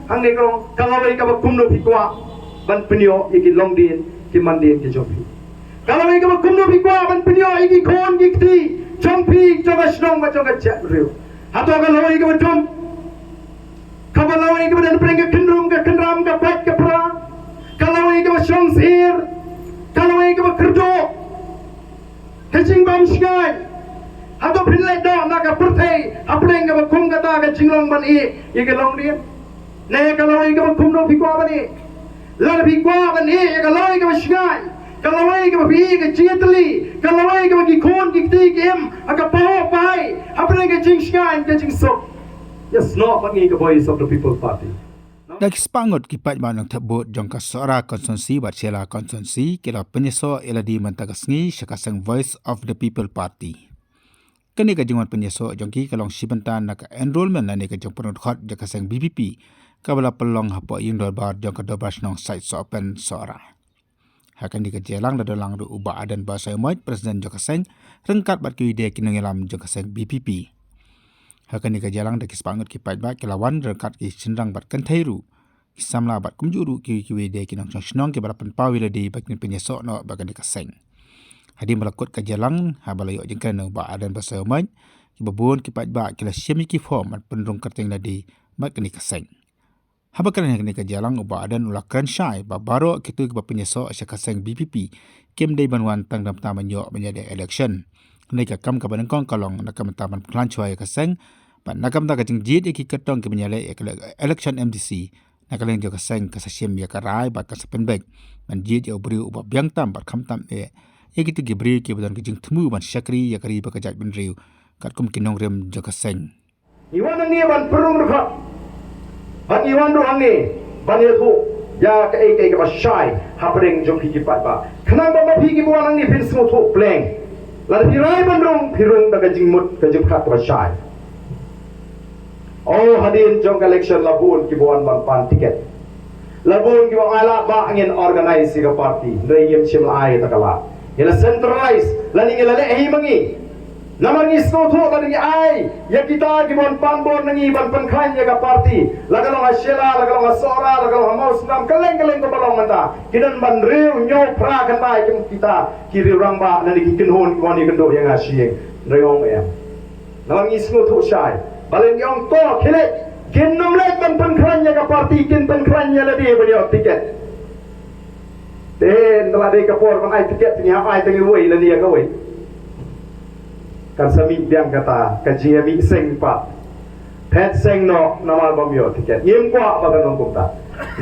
hang ne kong kalawai ka kumno bikwa ban penyo iki longdin ki mandin ki jompi kalawai ka kumno bikwa ban penyo iki kon gikti jompi joga snong ba joga chat riu hato kalawai ka jom kalawai ka dan preng ka kendrum ka kendram ka pat ka pra kalawai ka snong sir kalawai ka kerjo kacing bam sky hato phinlai do na ka purthei apreng ka kum ka ta ka jinglong ban iki longdin ne kalawai ka kumno bikwa ban lar bikwa ban kalawai ka sky kalawai ka bi ka chiatli kalawai ka ki khon ki ti kem aka paho pai apreng ka jing sky ka jing sok yes no pangi ka voice of the people party dak spangot ki pat manang thabot jong ka sora konsensi bat sela konsensi kila penyeso eladi mantagasngi sakasang voice of the people party kani ka jingwan penyeso jong ki kalong sibantan nak enrollment nani ka jong penut khot jakasang BPP kabala pelong hapo yung bar jong ka dobas nong site so open sora hakan di ka jelang da dalang du uba adan bahasa moit presiden jakasang rengkat bat ki ide kinongelam jakasang BPP hakan di ka jelang da kispangot ki pat ba kilawan rengkat ki sindang bat kantairu samla bat kumjuru ki ide kinong snong ki balapan pawila di bakin penyeso no bagan di kaseng hadi melakut ka jelang habalayo jengkan no ba adan bahasa moit ki babun ki pat ba kila syemi ki form at penrung kerteng ladi bagan di kaseng habakan yang ka jalang uba adan ula kran syai ba baro kitu ke penyeso asya kaseng BPP kem dai banwan tang dam taman yo menjadi election nei ka kam ka banengkong kalong nakam taman klan choi kaseng ba nakam ta ka jing jit ki ketong ke menyale election MDC nakaleng jo kaseng ka sasyem ya karai ba ka sapenbek man jit yo bri uba biang tam ba kham tam kitu ki bri ki badan ki jing tmu ban syakri ya kari ba ka jat ben riu kat kum kinong rem jo kaseng iwan ni ban perung rekhat ban iwan do hangi ban yetu ya ka ka basyai hapring jom ki pat ba khnang ba phi ki buan ni pin smo tho pleng la di rai ban rong phirung da ka jingmut ka jing khat basyai oh hadin jong election labun ki buan ban pan tiket labun ki buan ala ba angin organize ka party reyem sim lai takala ila centralize la ni ngela hi mangi namang isno tho la ni ai ya kita ki bon pambon nangi ban pankhan ya ka party lagalong asela lagalong asora lagalong maus nam kaleng ko balong manta kidan ban riu nyo pra kan bai kim kita ki riu rang ba nani ki kinhon ki wani kendo yang asyeng reong em namang isno tho sai balen yong to khile kin nom lek ban pankhan ya ka party kin pankhan ya la de bani tiket den la de ka por ban ai tiket ni ha ai tengi wei la ni ka wei kan sami biang kata kaji mi seng pa pet seng no namal bomyo tiket yem kwa ba kan ngom ta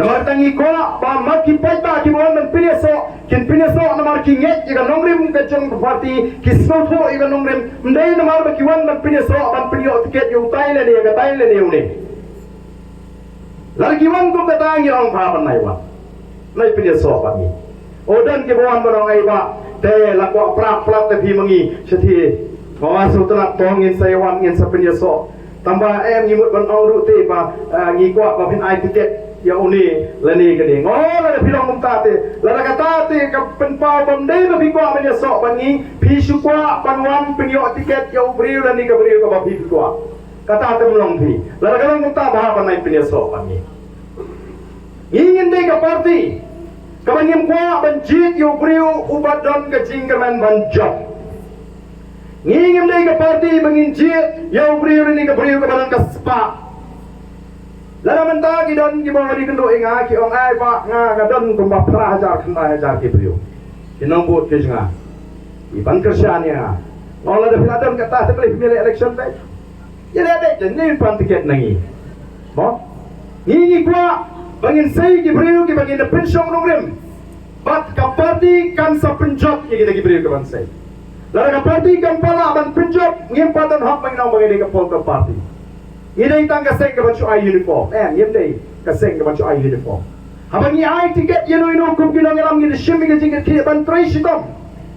namar tangi kwa ba maki pai ba ki mon man pineso kin pineso namar ki nget jiga nongrim ka jong party ki sno tho iga nongrim ndai namar ba ki wan man pineso ban pinyo tiket yu taile ni ga taile ni une lagi wan ko ka tangi ong pa ban nai wa nai pineso pa ni odan ki bon ba nong ai ba te la kwa prak te phi mangi sethi Kawasan telah tongin saya wangin sepenuhnya so. Tambah ngimut ban ong te ba ngikwa ba pin ai tiket ya uni lani kini. Oh la pilong mumtate. La kata te ka pen pau bam dei ba pikwa ban ya so bangi pi sukwa ban wan penyo tiket ya ubriu lani ka briu ka ba pi pikwa. Kata te mulong pi. La kalong mumta ba ban nai penyo so bangi. Ingin dei ka party. Kabangim kwa ban jit ya ubriu ubadon ka jingkerman ban job. Ngingim dai ka party menginjit ya ubriu ni ka briu ka banan ka spa lana menta ki don ki bawa di kendo inga ki ong ai pa nga don kumba pra hajar khanda hajar ki briu kinong bot ke jinga iban kersyanya ola de filadon ka ta tebeli milih election dai ya de jenin pan tiket nangi mo ngi kwa bangin sei ki briu ki bangin de pension nongrim bat ka party kan sa penjot ki kita ki briu ka ban sei Lara ka party kan pala ban pinjot ngim patan hak manginang bangin ka polka party. Ngidai tang ka seng ka banchu ai uniform. Ngim dai ka seng ka banchu ai uniform. Habang ni ai tiket yeno ino kum kinong elam ngid shimi ka tiket ki ban trai sitom.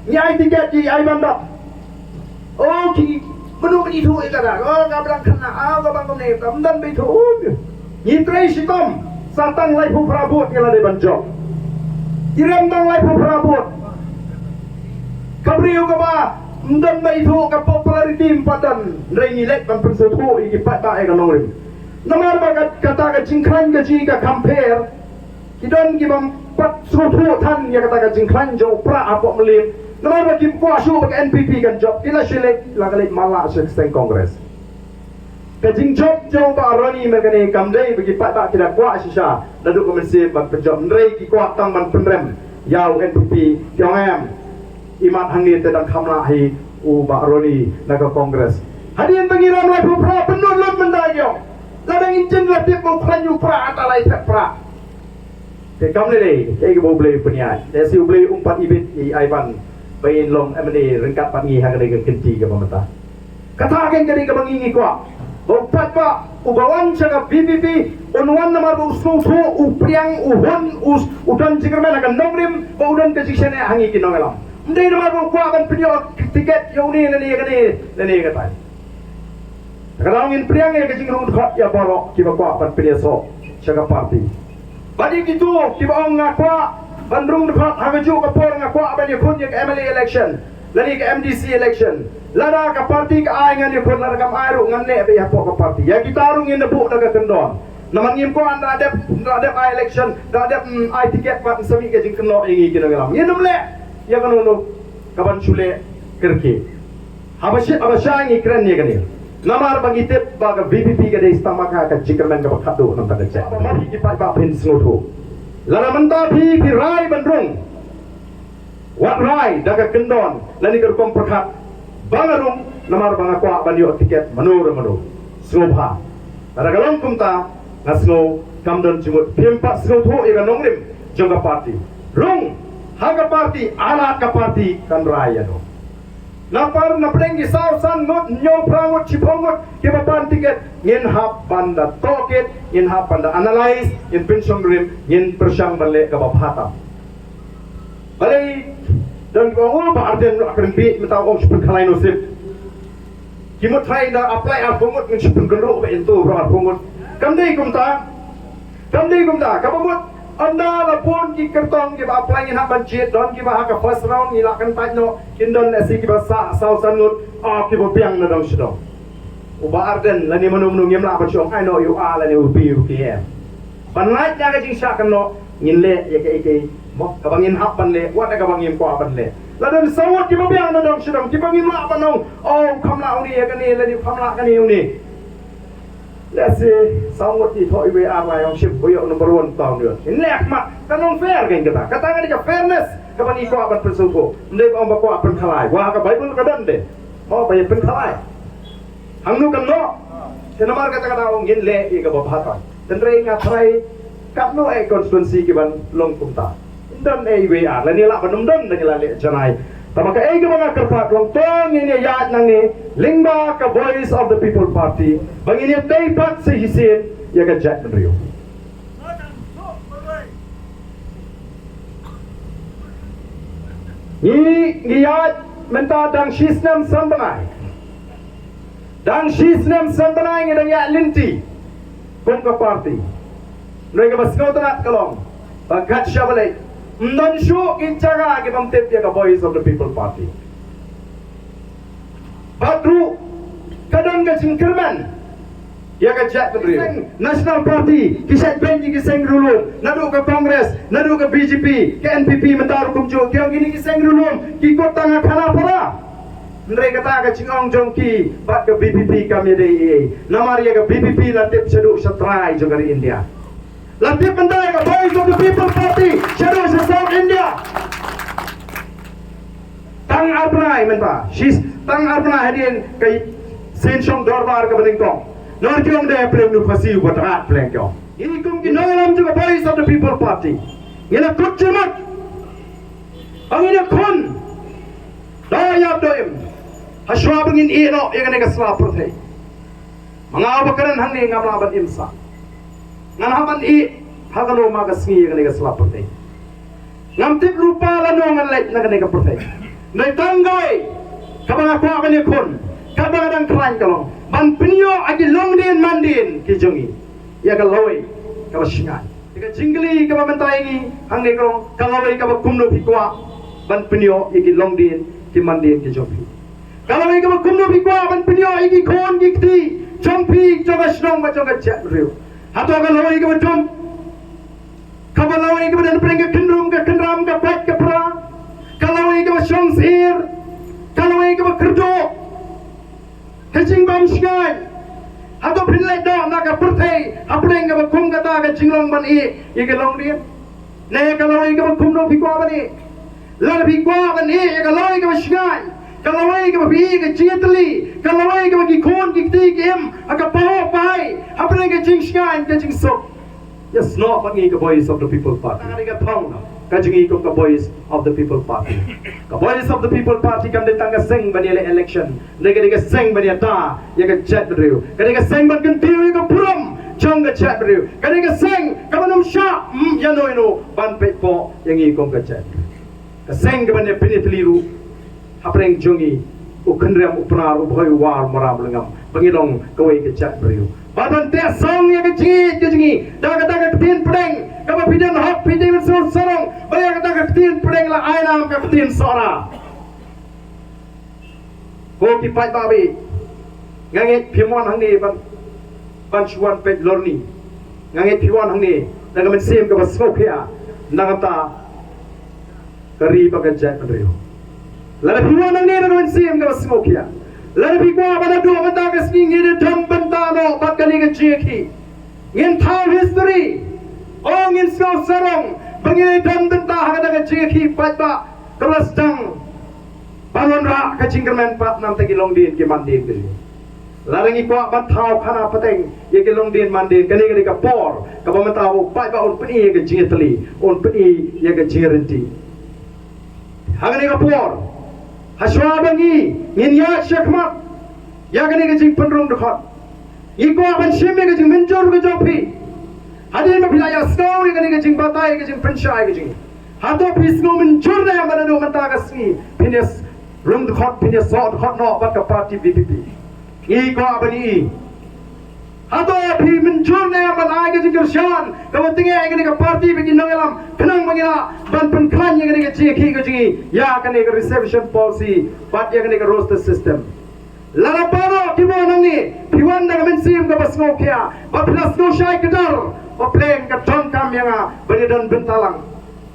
Ni ai tiket ki ai bandap. Oh ki menu itu ikara. Oh ka bang kana ka bang ne ka mdan be thu. Ni trai sitom satang lai pu prabot ngela de banjo. Iram tang lai pu prabot. Kabriu ka ba mdan ba itu ka popularity padan rai ni lek ban pensetu iki pata ai ka nongrim Namar bagat kata ka jingkran ka ji ka compare. Kidon ki bam pat sutu tan ya kata ka jingkran jo pra apa melim. Namar bagi kuasu bagi NPP kan job kila selek lagalit malak seng kongres. Kajing job jo ba arani merkane kamdai bagi pat tak kira kuat sisa. Lalu komisi bag penjob nrei ki kuat tang man penrem. Yau NPP tiongam imat hangi tedang kamla hi u ba arani naga kongres. Hadian pengiram lai pra penuh lut mendayo. Ladang injen latip mau kranyu pra atalai tak pra. Te kam le ke ke bo blei punya. Te si blei umpat ibit i aiban bain long MNA rengkat pangi hang dengan kenti ke pemata. Kata agen kali ke bangingi kwa. Bopat pa ubawan saga BBB unwan namar usnu thu upriang uhon udan jingremen akan nongrim ba udan ke jiksene hangi kinongelam. Ndai namar kwa ban pinyo tiket yauni nani kata. Kalau ingin priang ya kecing rumah hot ya borok kiba kuat pan pedeso jaga parti. Bagi gitu kiba orang ngakwa bandrung dekat hangaju kapor ngakwa abang yakun yang MLA election, lari ke MDC election, lara ke parti ke ay ngan yakun lara kam ayru ngan ne be yapok ke parti. Ya kita arung yang nebuk daga kendon. Naman ngim ko anda ada ay election, ada ay tiket pat sami kecing keno ingi kina ngalam. Ye numle ya kanu kaban chule kerki. Habasya ngi keren ye kani. Namar bagi tip baga VPP ke desa tamaka ke jikamen ke bakadu nampak kecek. Mari kita pak pin sengutu. Lara mentah pi rai bandrung. Wat rai daga kendon. Lani ke kom perkat. Bangarung namar banga kuat bandio tiket manu. Sengubha. Lara galong kumta ngasngo kamdon jumut pimpak sengutu ika nongrim jongga parti. Rung haga parti alat ke parti kan raya do. Napar na prengi sausan ngut nyo prangut cipongut kibapan tiket ngin hap banda toket ngin hap banda analyze ngin pension grim ngin persyang balik kabapata balai dan kau ba arden akan bi meta om sepun kalai nosip kimut try da apply al pungut ngin sepun gendro be itu ro pungut kamdei kumta kabamut anda lapun ki kertong ki apply ngin hap budget don ki ba ka first round ni lakan tajno kindon esi ki ba sa sausan ngut ki ba piang na dong sido uba arden lani manum ngem la ba chong I know you are lani upi uki panlait nya ka jing sya kan no ngin le ya ke ke mo ka bangin hap pan le wat ka bangin ko pan le ladon sawot ki ba piang na dong sido ki bangin la pa no kamla uni ya kani lani kamla kani uni. Let's say sawot di thoi we arlai ong ship boyo number 1 tahun dia. Ini mak kanong fair kan kita. Katakan dia fairness kapan iko akan persuko. Ndai ong bako akan khalai. Wah ka Bible ka dan de. Mau bay pen khalai. Hangnu kan no. Senamar kata ong gin le i ka babata. Tendre nga try kapno e constituency ki ban long kumta. Dan e we ar la ni la banum dan ni la le janai. Tamaka ay mga kerpat long tong ini yat nang ni lingba ka Voice of the People Party bangin ni dapat si hisin ya ka Jack Rio ni yat menta dang shisnam sambanai ni dang ya linti kong ka party mereka baskau tanat kalong bagat syabalai non shu incaga ke pamtep dia ka Voice of the People Party. Badru kadang ka jingkerman ya ka Jack Rio National Party kisat benji kiseng rulum nadu ka Kongres nadu ka BJP ke NPP mentaru kumjo kyang gini kiseng rulum ki kota nga khana para mereka kata ka jingong jongki bat ka BPP kami dei namar ya ka BPP latip sedu setrai jogari India. Latip bendai ka Voice of the People Party shadow sa South India. Tang Arnai menta. Tang Arnai hadin kay Sinchong Dorbar ka Balingkong. Nor kyong de pleng nu phasi ubat rat pleng kyong. Ini kum kinolam juga Voice of the People Party. Ngina kutjemat. Ang ina kun. Dayab doim. Haswa bangin ino yang ka slapper thay. Mga abakaran hangni ngamlaban imsa. Nganahaman hagalo magasngi nga slaperte ngamtip lupa lano ngan lait na kanega pertai nay tanggay kabang ako akan yakon kabang adang kran kalong ban pinyo agi longdin mandin kijongi ya kalaway kabasingan ika jingli kabamentayi hangne kalong kalaway kabakumno pikwa ban pinyo igi longdin ki mandin kijongi kalaway kabakumno pikwa ban pinyo igi kon gikti jompi joga snong ba joga chat riu hato ka lawai ka jom ka lawai ka dan preng ka kenram ka pat ka pra ka lawai ka shong sir ka lawai ka kerjo ka jing bam sky hato phinlai do na ka purthei apreng ka kum ka ta ka jinglong ban i ka long dia ne ka lawai ka kum no phikwa ban i la phikwa ban i ka lawai ka sky kalawai ka bi ka chiatli kalawai ka ki khon ki ti kem aka paho pai hapre ka jing sky ka jing sok yes no pangi ka voice of the people party ka thong ka jing ko ka voice of the people party ka voice of the people party kam de tanga sing bani election ne ka sing bani ta ya ka chat riu ka sing ban kan ti ka puram chong ka chat riu ka sing ka banum sha ya no ban pe po yang i ko ka chat ka sing ka bani pinitli ru apreng jungi ukhenrem upnar ubhoi war maram lengam bangilong kawai ke chat beriu badan te song ya ke jingi daga tin pedeng kaba pidan hop pidin sur sarong baya daga tin pedeng la ainam ka tin sora ho ki pai babi nganget phimon hangni ban chuan pet lorni nganget phiwan hangni daga men sem ka basokya nangata kari baga chat beriu Lada piwa nang ni nang sim ka smokia. Lada piwa bana do bata ka sking ni dam banta no bat ka ni ka cheki. Ngin thau history. Ong in sko sarong bangi dam banta ha ka cheki pat ba kelas dang. Bangun ra ka jingkerman pat nam te long din ki mandin ke. Lada ngi kwa bat thau khana pateng ye ki long din mandin ka ni ka por ka ba mata ho pat ba on pni ye ka jingetli on pni ye ka jingerenti. Ha ka ni ka por Haswa bangi nginya syakmat ya gani ke jing penrong dekat iko ban sheme ke jing menjor ke jopi hadin ma pilaya snow ya gani ke jing batai ke jing penshai ke jing hato pisno menjor na mana do mata kasni pines rum dekat pines so dekat no bat ka party VPP iko bani hato pi menjor na mana ke jing kershan ka tinge gani ka party begin nangalam kenang bangila ban penklan yang gani ke jiki ke jingi ya gani ke reception policy bat yang gani ke roster system lala paro kibo nangi piwan na men sim ka basmo kya ba plus no shai kedar ba plane ka ton kam yang bani dan bentalang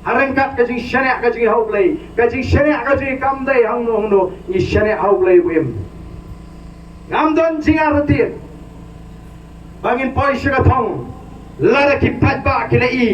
harengkat ke jing shane ka jing hauglei ka jing shane ka jing kam dai hang no ni shane hauglei wim ngam don jing aratir bangin poi shika thong lara ki pat ba ki le i